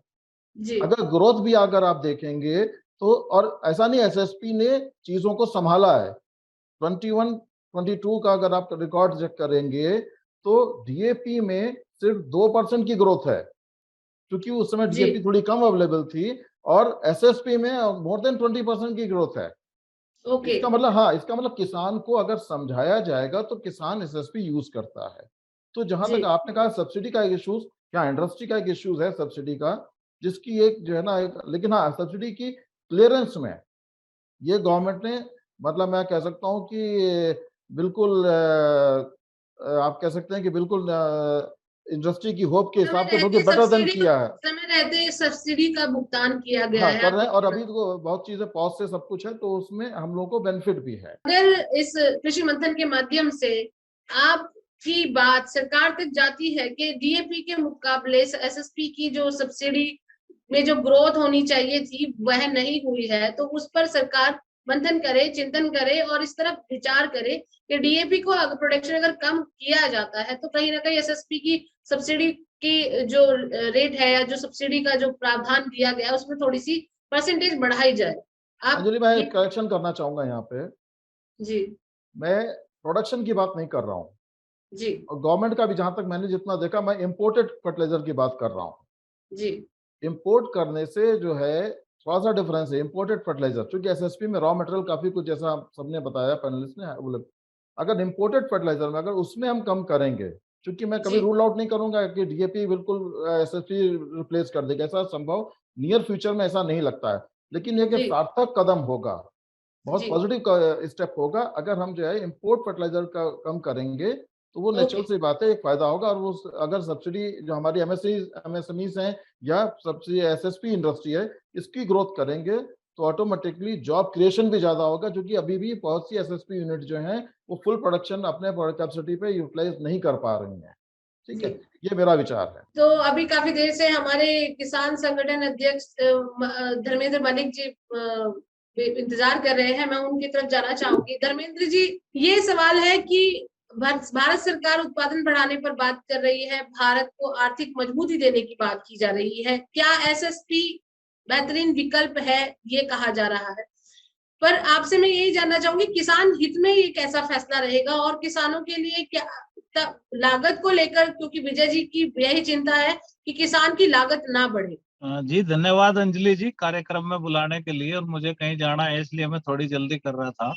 जी अगर ग्रोथ भी अगर आप देखेंगे तो, और ऐसा नहीं एसएसपी ने चीजों को संभाला है। 21-22 का अगर आप रिकॉर्ड चेक करेंगे तो डीएपी में सिर्फ 2% की ग्रोथ है, क्योंकि उस समय जी डीएपी थोड़ी कम अवेलेबल थी, और एसएसपी में मोर देन 20% की ग्रोथ है। ओके इसका मतलब, हाँ, इसका मतलब किसान को अगर समझाया जाएगा तो किसान एसएसपी यूज करता है। तो जहां जी तक आपने कहा सब्सिडी का एक इश्यूज, क्या इंडस्ट्री का एक इश्यूज है सब्सिडी का, जिसकी एक जो है ना एक, लेकिन हाँ, सब्सिडी की क्लियरेंस में ये गवर्नमेंट ने, मतलब मैं कह सकता हूँ कि बिल्कुल आप कह सकते हैं कि बिल्कुल इंडस्ट्री की होप के समय हिसाब से बल्कि रहते बेटर देन सब्सिडी किया है। समय रहते सब्सिडी का भुगतान किया गया हाँ, है, कर आप रहे ये हैं, और कहना। अभी तो बहुत चीजें पॉज से सब कुछ है, तो उसमें हम लोग को बेनिफिट भी है। अगर इस कृषि मंथन के माध्यम से आपकी बात सरकार तक जाती है कि डीएपी के मुकाबले एसएसपी की जो सब्सिडी में जो ग्रोथ होनी चाहिए थी वह नहीं हुई है, तो उस पर सरकार मंथन करे, चिंतन करे और इस तरफ विचार करे कि डीएपी को अगर प्रोडक्शन अगर कम किया जाता है तो कहीं ना कहीं एसएसपी की सब्सिडी की जो रेट है या जो सब्सिडी का जो प्रावधान दिया गया है उसमें थोड़ी सी परसेंटेज बढ़ाई जाए। आप अंजलि, मैं ये करेक्शन करना चाहूंगा यहाँ पे। जी मैं प्रोडक्शन की बात नहीं कर रहा हूँ, जी और गवर्नमेंट का भी जहां तक मैंने जितना देखा, मैं इंपोर्टेड फर्टिलाइजर की बात कर रहा हूँ। जी इंपोर्ट करने से जो है थोड़ा सा डिफरेंस है। इंपोर्टेड फर्टिलाइजर, क्योंकि एसएसपी में रॉ मटेरियल काफी कुछ, जैसा आप सबने बताया पैनलिस्ट ने बोले, अगर इंपोर्टेड फर्टिलाइजर में अगर उसमें हम कम करेंगे, क्योंकि मैं कभी जी रूल आउट नहीं करूंगा कि डीएपी बिल्कुल एसएसपी रिप्लेस कर देगा, ऐसा संभव नियर फ्यूचर में ऐसा नहीं लगता है, लेकिन ये कि जी सार्थक कदम होगा, बहुत जी पॉजिटिव स्टेप होगा अगर हम जो है इंपोर्ट फर्टिलाइजर का कम करेंगे, तो वो नेचुरल ओके सी बात है, एक फायदा होगा। और वो अगर सब्सिडी जो हमारी एमएसएमईज हैं या सब्सिडी एसएसपी इंडस्ट्री है, इसकी ग्रोथ करेंगे तो ऑटोमेटिकली जॉब क्रिएशन भी ज्यादा होगा, क्योंकि अभी भी बहुत सी एसएसपी यूनिट जो हैं वो फुल प्रोडक्शन अपने कैपेसिटी पे यूटिलाइज नहीं कर पा रही हैं। ठीक है, जी। ये मेरा विचार है। तो अभी काफी देर से हमारे किसान संगठन अध्यक्ष धर्मेंद्र मलिक जी इंतजार कर रहे हैं, मैं उनकी तरफ जाना चाहूंगी। धर्मेंद्र जी, ये सवाल है कि भारत सरकार उत्पादन बढ़ाने पर बात कर रही है, भारत को आर्थिक मजबूती देने की बात की जा रही है, क्या एसएसपी बेहतरीन विकल्प है ये कहा जा रहा है, पर आपसे मैं यही जानना चाहूंगी किसान हित में ये कैसा फैसला रहेगा और किसानों के लिए क्या लागत को लेकर, क्योंकि विजय जी की यही चिंता है कि किसान की लागत ना बढ़े। जी धन्यवाद अंजलि जी, कार्यक्रम में बुलाने के लिए, और मुझे कहीं जाना है इसलिए मैं थोड़ी जल्दी कर रहा था।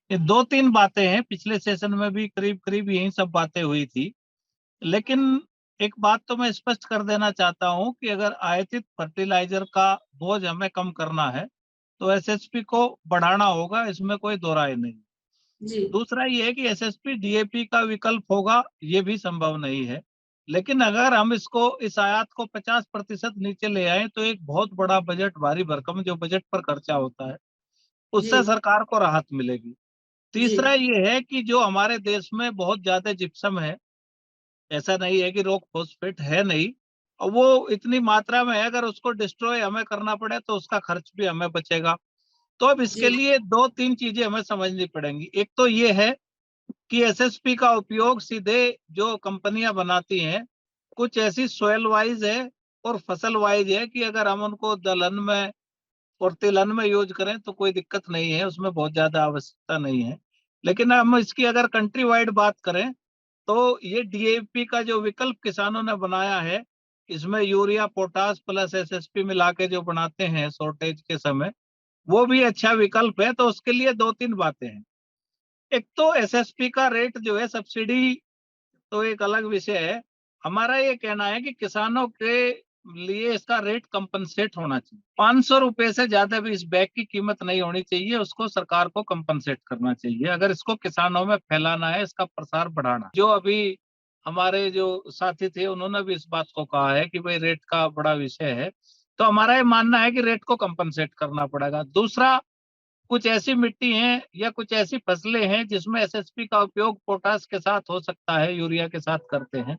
ये 2-3 बातें हैं, पिछले सेशन में भी करीब करीब यही सब बातें हुई थी, लेकिन एक बात तो मैं स्पष्ट कर देना चाहता हूं कि अगर आयातित फर्टिलाइजर का बोझ हमें कम करना है तो एसएसपी को बढ़ाना होगा, इसमें कोई दो राय नहीं। जी दूसरा ये है कि एसएसपी डीएपी का विकल्प होगा, ये भी संभव नहीं है। लेकिन अगर हम इसको इस आयात को 50% नीचे ले आए तो एक बहुत बड़ा बजट, भारी भरकम जो बजट पर खर्चा होता है, जी उससे सरकार को राहत मिलेगी। जी तीसरा ये है कि जो हमारे देश में बहुत ज्यादा जिप्सम है, ऐसा नहीं है कि रॉक फॉस्फेट है नहीं, और वो इतनी मात्रा में है, अगर उसको डिस्ट्रॉय हमें करना पड़े तो उसका खर्च भी हमें बचेगा। तो अब इसके जी लिए 2-3 चीजें हमें समझनी पड़ेंगी। एक तो ये है कि एसएसपी का उपयोग सीधे जो कंपनियां बनाती हैं, कुछ ऐसी सोयल वाइज है और फसल वाइज है कि अगर हम उनको दलहन में और तिलहन में यूज करें तो कोई दिक्कत नहीं है, उसमें बहुत ज्यादा आवश्यकता नहीं है। लेकिन हम इसकी अगर कंट्री वाइड बात करें तो ये डीएपी का जो विकल्प किसानों ने बनाया है, इसमें यूरिया, पोटास प्लस एसएसपी मिला के जो बनाते हैं शॉर्टेज के समय, वो भी अच्छा विकल्प है। तो उसके लिए 2-3 बातें हैं। एक तो एसएसपी का रेट जो है, सब्सिडी तो एक अलग विषय है। हमारा ये कहना है कि किसानों के लिए इसका रेट कंपनसेट होना चाहिए। 500 रुपए से ज्यादा भी इस बैग की कीमत नहीं होनी चाहिए, उसको सरकार को कंपनसेट करना चाहिए अगर इसको किसानों में फैलाना है, इसका प्रसार बढ़ाना। जो अभी हमारे जो साथी थे उन्होंने भी इस बात को कहा है कि भाई रेट का बड़ा विषय है, तो हमारा ये मानना है कि रेट को कंपनसेट करना पड़ेगा। दूसरा, कुछ ऐसी मिट्टी हैं या कुछ ऐसी फसलें हैं जिसमें एसएसपी का उपयोग पोटास के साथ हो सकता है, यूरिया के साथ करते हैं,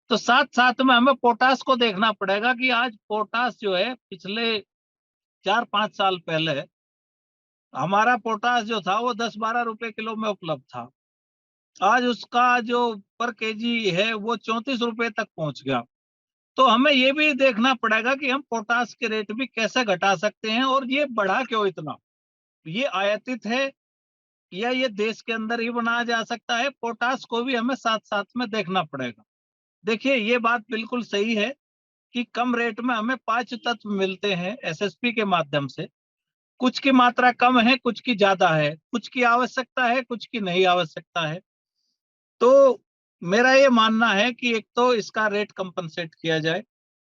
तो साथ साथ में हमें पोटास को देखना पड़ेगा कि आज पोटास जो है, पिछले 4-5 साल पहले हमारा पोटास जो था वो 10-12 रुपए किलो में उपलब्ध था। आज उसका जो पर केजी है वो 34 रुपए तक पहुंच गया। तो हमें ये भी देखना पड़ेगा कि हम पोटास के रेट भी कैसे घटा सकते हैं, और ये बढ़ा क्यों इतना, ये आयातित है या ये देश के अंदर ही बनाया जा सकता है। पोटास को भी हमें साथ साथ में देखना पड़ेगा। देखिए, ये बात बिल्कुल सही है कि कम रेट में हमें 5 तत्व मिलते हैं एसएसपी के माध्यम से। कुछ की मात्रा कम है, कुछ की ज्यादा है, कुछ की आवश्यकता है, कुछ की नहीं आवश्यकता है। तो मेरा ये मानना है कि एक तो इसका रेट कंपनसेट किया जाए,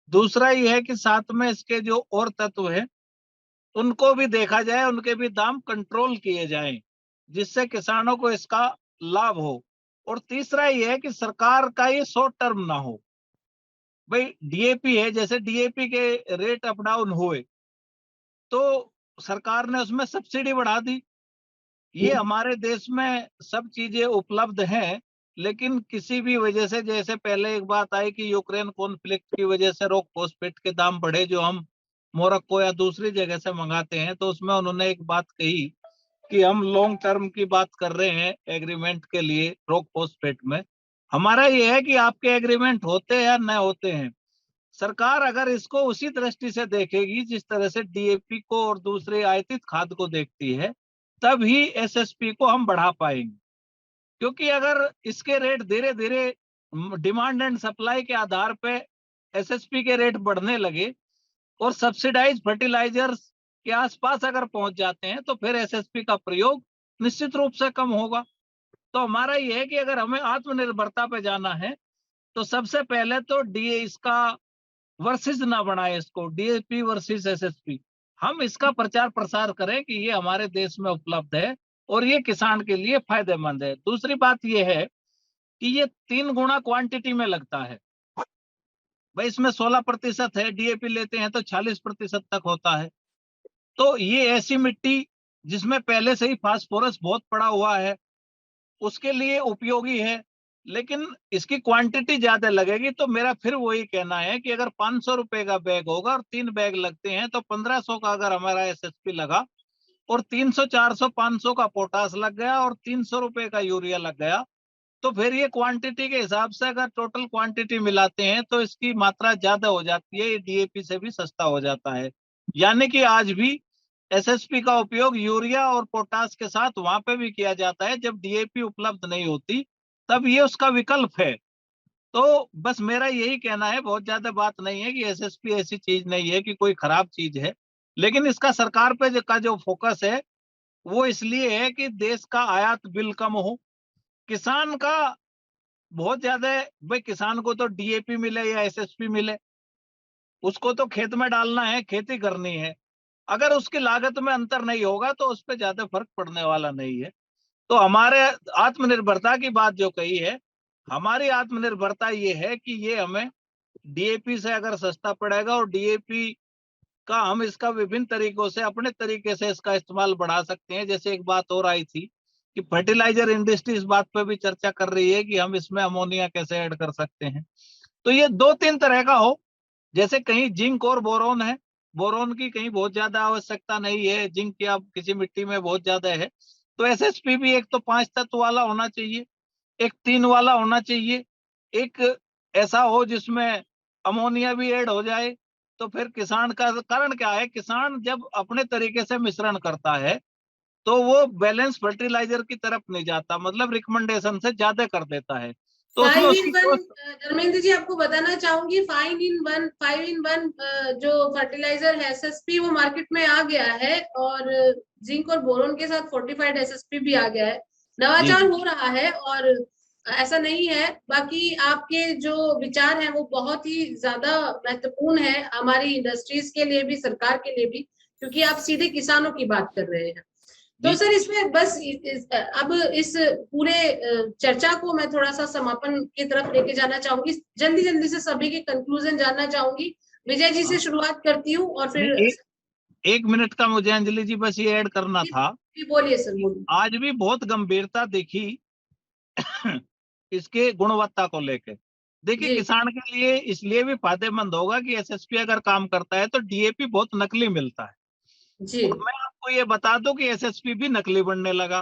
दूसरा ये है कि साथ में इसके जो और तत्व है उनको भी देखा जाए, उनके भी दाम कंट्रोल किए जाएं, जिससे किसानों को इसका लाभ हो। और तीसरा ये है कि सरकार का ये शॉर्ट टर्म ना हो। भाई डीएपी है, जैसे डीएपी के रेट अप डाउन हुए तो सरकार ने उसमें सब्सिडी बढ़ा दी। ये हमारे देश में सब चीजें उपलब्ध हैं, लेकिन किसी भी वजह से, जैसे पहले एक बात आई कि यूक्रेन कॉन्फ्लिक्ट की वजह से रॉक फॉस्फेट के दाम बढ़े, जो हम मोरक्को या दूसरी जगह से मंगाते हैं, तो उसमें उन्होंने एक बात कही कि हम लॉन्ग टर्म की बात कर रहे हैं एग्रीमेंट के लिए रॉक फॉस्फेट में। हमारा ये है कि आपके एग्रीमेंट होते हैं या न होते हैं, सरकार अगर इसको उसी दृष्टि से देखेगी जिस तरह से डीएपी को और दूसरे आयातित खाद को देखती है, तब ही एसएसपी को हम बढ़ा पाएंगे। क्योंकि अगर इसके रेट धीरे धीरे डिमांड एंड सप्लाई के आधार पे एसएसपी के रेट बढ़ने लगे और सब्सिडाइज फर्टिलाइजर्स के आसपास अगर पहुंच जाते हैं, तो फिर एसएसपी का प्रयोग निश्चित रूप से कम होगा। तो हमारा ये है कि अगर हमें आत्मनिर्भरता पे जाना है तो सबसे पहले तो डी इसका वर्सेस ना बनाए, इसको डीएपी वर्सेस एसएसपी, हम इसका प्रचार प्रसार करें कि ये हमारे देश में उपलब्ध है और ये किसान के लिए फायदेमंद है। दूसरी बात ये है कि ये 3 गुना क्वांटिटी में लगता है। भाई इसमें 16% है, डीएपी लेते हैं तो 40% तक होता है। तो ये ऐसी मिट्टी जिसमें पहले से ही फास्फोरस बहुत पड़ा हुआ है, उसके लिए उपयोगी है, लेकिन इसकी क्वांटिटी ज्यादा लगेगी। तो मेरा फिर वही कहना है कि अगर 500 रुपए का बैग होगा और 3 बैग लगते हैं, तो 1500 का अगर हमारा एसएसपी लगा और 300, 400, 500 का पोटास लग गया और 300 रुपए का यूरिया लग गया, तो फिर ये क्वांटिटी के हिसाब से अगर टोटल क्वांटिटी मिलाते हैं तो इसकी मात्रा ज्यादा हो जाती है, ये डीएपी से भी सस्ता हो जाता है। यानी कि आज भी एसएसपी का उपयोग यूरिया और पोटास के साथ वहां पे भी किया जाता है जब डीएपी उपलब्ध नहीं होती, तब ये उसका विकल्प है। तो बस मेरा यही कहना है, बहुत ज्यादा बात नहीं है कि एसएसपी ऐसी चीज नहीं है कि कोई खराब चीज है, लेकिन इसका सरकार पे का जो फोकस है वो इसलिए है कि देश का आयात बिल कम हो, किसान का बहुत ज्यादा है। भाई किसान को तो डीएपी मिले या एसएसपी मिले, उसको तो खेत में डालना है, खेती करनी है। अगर उसकी लागत में अंतर नहीं होगा तो उस पर ज्यादा फर्क पड़ने वाला नहीं है। तो हमारे आत्मनिर्भरता की बात जो कही है, हमारी आत्मनिर्भरता ये है कि ये हमें डीएपी से अगर सस्ता पड़ेगा और डीएपी का हम इसका विभिन्न तरीकों से अपने तरीके से इसका इस्तेमाल बढ़ा सकते हैं। जैसे एक बात और आई थी कि फर्टिलाइजर इंडस्ट्री इस बात पे भी चर्चा कर रही है कि हम इसमें अमोनिया कैसे ऐड कर सकते हैं। तो ये 2-3 तरह का हो, जैसे कहीं जिंक और बोरोन है, बोरोन की कहीं बहुत ज्यादा आवश्यकता नहीं है, जिंक की अब किसी मिट्टी में बहुत ज्यादा है, तो एसएसपी भी एक तो 5 तत्व वाला होना चाहिए, एक 3 वाला होना चाहिए, एक ऐसा हो जिसमें अमोनिया भी ऐड हो जाए। तो फिर किसान का कारण क्या है, किसान जब अपने तरीके से मिश्रण करता है तो वो बैलेंस फर्टिलाइजर की तरफ नहीं जाता, मतलब रिकमेंडेशन से ज्यादा कर देता है, तो उसमें 5 उसकी in 1 धर्मेंद्र जी आपको बताना चाहूंगी 5 in 1 जो फर्टिलाइजर है एसएसपी वो मार्केट में आ गया है और जिंक और बोरोन के साथ फोर्टिफाइड एसएसपी भी आ गया है। नवाचार हो रहा है और ऐसा नहीं है। बाकी आपके जो विचार हैं वो बहुत ही ज्यादा महत्वपूर्ण है हमारी इंडस्ट्रीज के लिए भी, सरकार के लिए भी, क्योंकि आप सीधे किसानों की बात कर रहे हैं। तो सर इसमें बस अब इस पूरे चर्चा को मैं थोड़ा सा समापन की तरफ लेके जाना चाहूंगी, जल्दी जल्दी से सभी के कंक्लूजन जानना चाहूंगी। विजय जी से शुरुआत करती हूँ और फिर एक मिनट का मुझे अंजलि जी बस ये ऐड करना था। बोलिए सर, बोलिए। आज भी बहुत गंभीरता देखी इसके गुणवत्ता को लेकर। देखिए किसान के लिए इसलिए भी फायदेमंद होगा कि एसएसपी अगर काम करता है तो डीएपी बहुत नकली मिलता है जी। और मैं आपको ये बता दूं कि एसएसपी भी नकली बनने लगा।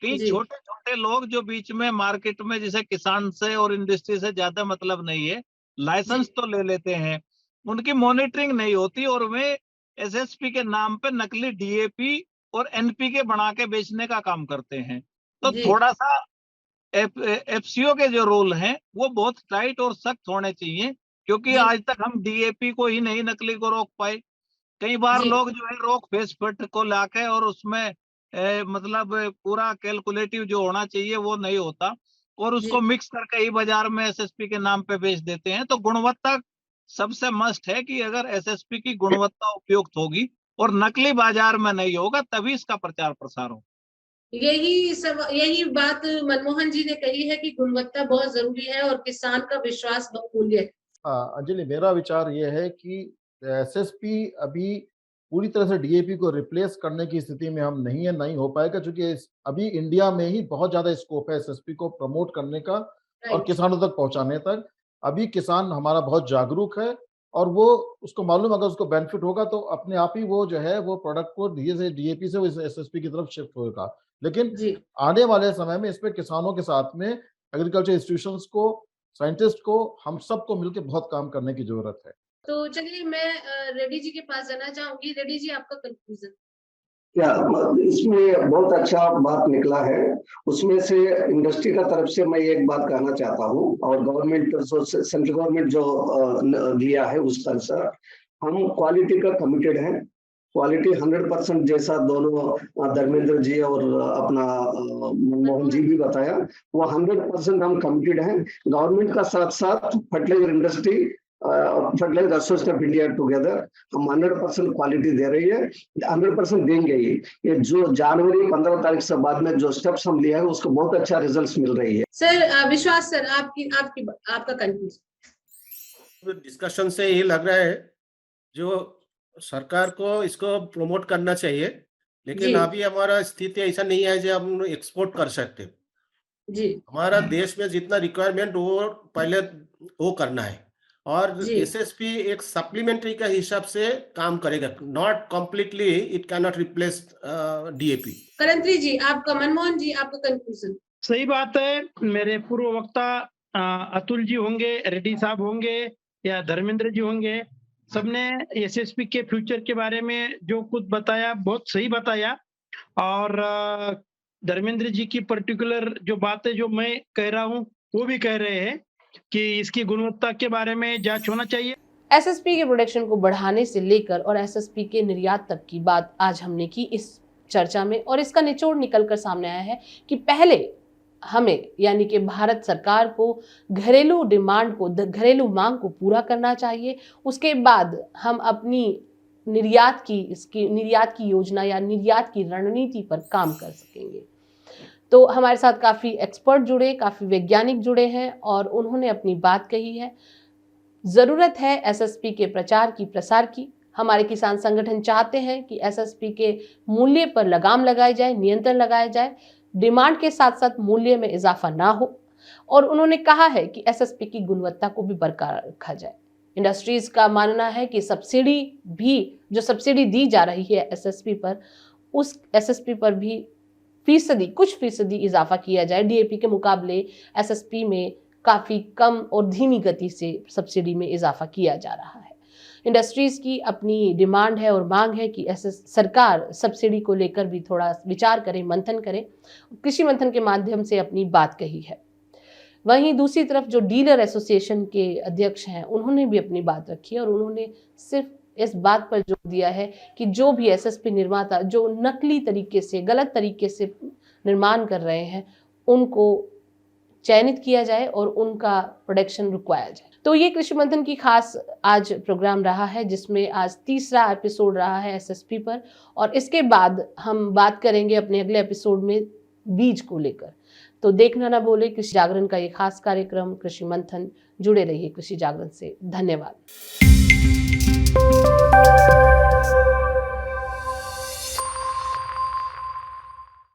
कई छोटे छोटे लोग जो बीच में मार्केट में, जिसे किसान से और इंडस्ट्री से ज्यादा मतलब नहीं है, लाइसेंस तो ले लेते हैं, उनकी मॉनिटरिंग नहीं होती और वे एसएसपी के नाम पे नकली डीएपी और एनपीके बना के बेचने का काम करते हैं। तो थोड़ा सा एफसीओ के जो रूल हैं वो बहुत टाइट और सख्त होने चाहिए, क्योंकि आज तक हम डीएपी को ही नहीं नकली को रोक पाए। कई बार लोग जो है रॉक फेस फिट को लाके और उसमें मतलब पूरा कैलकुलेटिव जो होना चाहिए वो नहीं होता और उसको मिक्स करके ही बाजार में एसएसपी के नाम पे बेच देते हैं। तो गुणवत्ता सबसे मस्ट है कि अगर एसएसपी की गुणवत्ता उपयुक्त होगी और नकली बाजार में नहीं होगा तभी इसका प्रचार प्रसार हो। यही बात मनमोहन जी ने कही है कि गुणवत्ता बहुत जरूरी है और किसान का विश्वास बहुमूल्य है। अंजलि, मेरा विचार ये है कि एसएसपी अभी पूरी तरह से डीएपी को रिप्लेस करने की स्थिति में हम नहीं है, नहीं हो पाएगा, क्योंकि अभी इंडिया में ही बहुत ज्यादा स्कोप है एसएसपी को प्रमोट करने का और किसानों तक पहुंचाने तक। अभी किसान हमारा बहुत जागरूक है और वो उसको मालूम, अगर उसको बेनिफिट होगा तो अपने आप ही वो जो है वो प्रोडक्ट को धीरे से डीएपी से एसएसपी की तरफ शिफ्ट होगा। लेकिन आने वाले समय में इसमें किसानों के साथ में एग्रीकल्चर इंस्टीट्यूशंस को, साइंटिस्ट को, हम सबको मिलकर बहुत काम करने की जरूरत है। तो चलिए मैं रेड्डी जी के पास जाना चाहूंगी। रेड्डी जी आपका कंक्लूजन क्या? इसमें बहुत अच्छा बात निकला है। उसमें से इंडस्ट्री का तरफ से मैं एक बात कहना चाहता हूँ और गवर्नमेंट सेंट्रल गवर्नमेंट जो दिया है उस तरह से हम क्वालिटी का कमिटेड हैं। क्वालिटी 100% जैसा दोनों धर्मेंद्र जी और अपना मनमोहन जी भी बताया, वो 100% हम कमिटेड हैं। गवर्नमेंट का साथ साथ fertilizer industry, fertilizer association of India together हम 100% क्वालिटी दे रही है, 100% देंगे ही। ये जो जनवरी 15 तारीख से बाद में जो स्टेप्स हम लिया है उसको बहुत अच्छा रिजल्ट्स मिल रही है। सर विश्वास सर, आपका कंक्लूजन। डिस्कशन से ये लग रहा है जो सरकार को इसको प्रमोट करना चाहिए, लेकिन अभी हमारा स्थिति ऐसा नहीं है जो हम एक्सपोर्ट कर सकते जी। हमारा देश में जितना रिक्वायरमेंट वो पहले वो करना है और एसएसपी एक सप्लीमेंट्री का हिसाब से काम करेगा, not completely, it can not replace DAP. करंत्री जी आपका, मनमोहन जी आपका कंक्लूजन। सही बात है। मेरे पूर्व वक्ता अतुल जी होंगे, रेड्डी साहब होंगे या धर्मेंद्र जी होंगे, सबने एसएसपी के फ्यूचर के बारे में जो कुछ बताया बहुत सही बताया। और धर्मेंद्र जी की पर्टिकुलर जो बातें जो मैं कह रहा हूँ वो भी कह रहे हैं कि इसकी गुणवत्ता के बारे में जांच होना चाहिए। एसएसपी के प्रोडक्शन को बढ़ाने से लेकर और एसएसपी के निर्यात तक की बात आज हमने की इस चर्चा में, और इसका निचोड़ निकल कर सामने आया है कि पहले हमें यानी कि भारत सरकार को घरेलू डिमांड को, घरेलू मांग को पूरा करना चाहिए। उसके बाद हम अपनी निर्यात की योजना या निर्यात की रणनीति पर काम कर सकेंगे। तो हमारे साथ काफ़ी एक्सपर्ट जुड़े, काफ़ी वैज्ञानिक जुड़े हैं और उन्होंने अपनी बात कही है। ज़रूरत है एसएसपी के प्रचार की, प्रसार की। हमारे किसान संगठन चाहते हैं कि एसएसपी के मूल्य पर लगाम लगाई जाए, नियंत्रण लगाया जाए, डिमांड के साथ साथ मूल्य में इजाफा ना हो। और उन्होंने कहा है कि एसएसपी की गुणवत्ता को भी बरकरार रखा जाए। इंडस्ट्रीज का मानना है कि सब्सिडी भी, जो सब्सिडी दी जा रही है एसएसपी पर, उस एसएसपी पर भी कुछ फीसदी इजाफा किया जाए। डीएपी के मुकाबले एसएसपी में काफ़ी कम और धीमी गति से सब्सिडी में इजाफा किया जा रहा है। इंडस्ट्रीज की अपनी डिमांड है और मांग है कि सरकार सब्सिडी को लेकर भी थोड़ा विचार करे, मंथन करे। कृषि मंथन के माध्यम से अपनी बात कही है। वहीं दूसरी तरफ जो डीलर एसोसिएशन के अध्यक्ष हैं, उन्होंने भी अपनी बात रखी है और उन्होंने सिर्फ इस बात पर जोर दिया है कि जो भी एसएसपी निर्माता जो नकली तरीके से, गलत तरीके से निर्माण कर रहे हैं, उनको चयनित किया जाए और उनका प्रोडक्शन रुकवाया जाए। तो ये कृषि मंथन की खास आज प्रोग्राम रहा है, जिसमें आज तीसरा एपिसोड रहा है एसएसपी पर। और इसके बाद हम बात करेंगे अपने अगले एपिसोड में बीज को लेकर। तो देखना ना भूलें कृषि जागरण का ये खास कार्यक्रम कृषि मंथन। जुड़े रहिए कृषि जागरण से। धन्यवाद।